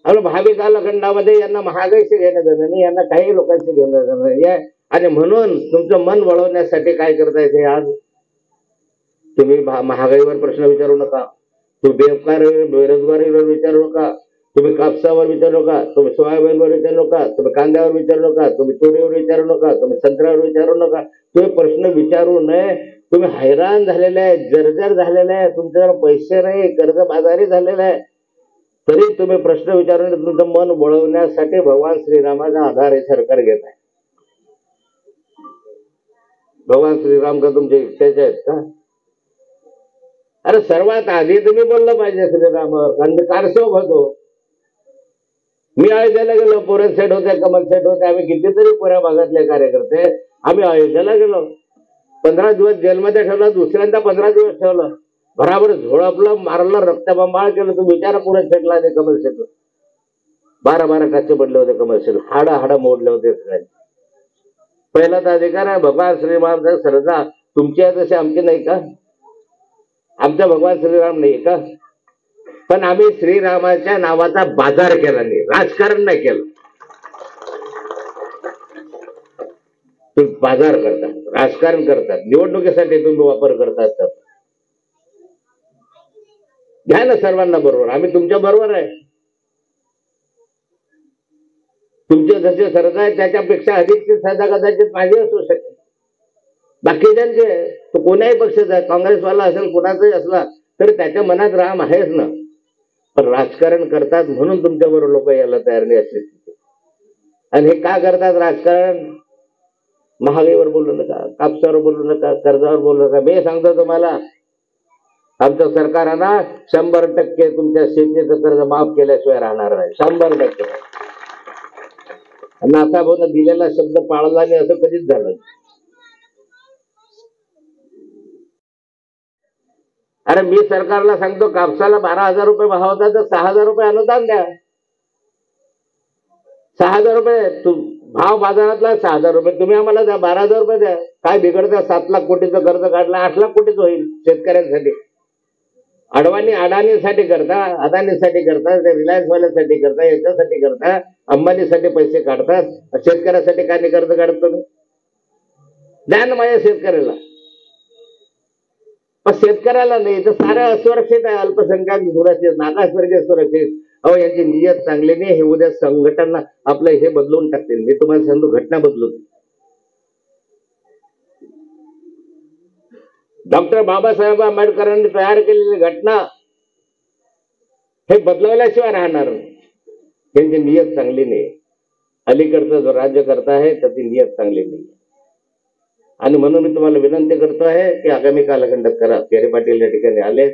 आपल्या भावी कालखंडामध्ये यांना महागाईशी घेणं देणं नाही, यांना काही लोकांशी घेणं देणं नाही. आणि म्हणून तुमचं मन वळवण्यासाठी काय करता येते आज, तुम्ही महागाईवर प्रश्न विचारू नका, तुम्ही बेरोजगारीवर विचारू नका, तुम्ही कापसावर विचारू नका, तुम्ही सोयाबीनवर विचारू नका, तुम्ही कांद्यावर विचारू नका, तुम्ही तुरीवर विचारू नका, तुम्ही संत्र्यावर विचारू नका. तुम्ही प्रश्न विचारू नये. तुम्ही हैराण झालेले आहे, जर्जर झालेले आहे, तुमच्याकडे पैसे नाही, कर्जबाजारी झालेला आहे, तरी तुम्ही प्रश्न विचारून तुमचं मन वळवण्यासाठी भगवान श्रीरामाचा आधार हे सरकार घेत आहे. भगवान श्रीराम का तुमच्या इच्छेचे आहेत का? अरे सर्वात आधी तुम्ही बोललं पाहिजे श्रीरामावर, कारण मी कारसेवक होतो. मी अयोध्येला गेलो, पोरन सेट होते, कमल सेट होते, आम्ही कितीतरी पुऱ्या भागातले कार्यकर्ते आम्ही अयोध्येला गेलो. 15 दिवस जेलमध्ये ठेवलं, दुसऱ्यांदा 15 दिवस ठेवलं, बराबर झोळपलं, मारलं, रक्तबंबाळ केलं. तुम्ही विचारा पुरण सेटला आणि कमल सेटला 12 टक्के पडले होते. कमल सेट हाड मोडले होते सगळ्यांनी. पहिलाच अधिकार आहे भगवान श्रीरामचा श्रद्धा तुमची आहे तशी आमची नाही का? आमचा भगवान श्रीराम नाही का? पण आम्ही श्रीरामाच्या नावाचा बाजार केला नाही, राजकारण नाही केलं. तुम्ही बाजार करतात, राजकारण करतात, निवडणुकीसाठी तुम्ही वापर करतात. घ्या ना सर्वांना बरोबर, आम्ही तुमच्या बरोबर आहे. तुमचे जसे श्रद्धा आहे त्याच्यापेक्षा अधिकची श्रद्धा कदाचित माझी असू शकते. बाकीच्यांचे तो कोणाही पक्षाचा आहे, काँग्रेसवाला असेल, कोणाचाही असला तरी त्याच्या मनात राम आहेच ना. पण राजकारण करतात म्हणून तुमच्या बरोबर लोक यायला तयार नाही असे. आणि हे का करतात राजकारण? महागाईवर बोलू नका, कापसावर बोलू नका, कर्जावर बोलू नका. मी सांगतो तुम्हाला, आमचं सरकार आहे ना 100% तुमच्या शेतीचं कर्ज माफ केल्याशिवाय राहणार नाही. 100%. नाथाभाऊन दिलेला शब्द पाळला नाही असं कधीच झालं. अरे मी सरकारला सांगतो कापसाला 12,000 रुपये भाव होता तर 6,000 रुपये अनुदान द्या. 6,000 रुपये भाव बाजारातला 6,000 रुपये तुम्ही आम्हाला द्या, 12,000 रुपये द्या. काय बिघडतं? 7 लाख कोटीचं कर्ज काढलं, 8 लाख कोटीचं होईल शेतकऱ्यांसाठी. अडाणीसाठी करता, अदानीसाठी करता, रिलायन्स वाल्यासाठी करता, याच्यासाठी करता, अंबानीसाठी पैसे काढतात. शेतकऱ्यासाठी काय नाही कर्ज काढत तुम्ही? द्या ना माझ्या शेतकऱ्याला. पण शेतकऱ्याला नाही तर साऱ्या असुरक्षित आहे, अल्पसंख्याक सुरक्षित, मागासवर्गीय सुरक्षित. अहो यांची नियत चांगली नाही, हे उद्या संघटना आपलं हे बदलून टाकतील. मी तुम्हाला सांगतो घटना बदलून. डॉक्टर बाबासाहेब आंबेडकरांनी तयार केलेली घटना हे बदलवल्याशिवाय राहणार नाही. त्यांची नियत चांगली नाही. अलीकडचं जो राज्यकर्ता आहे त्याची नियत चांगली नाही. आणि म्हणून मी तुम्हाला विनंती करतो आहे की आगामी कालखंडात करा. पेरे पाटील या ठिकाणी आले,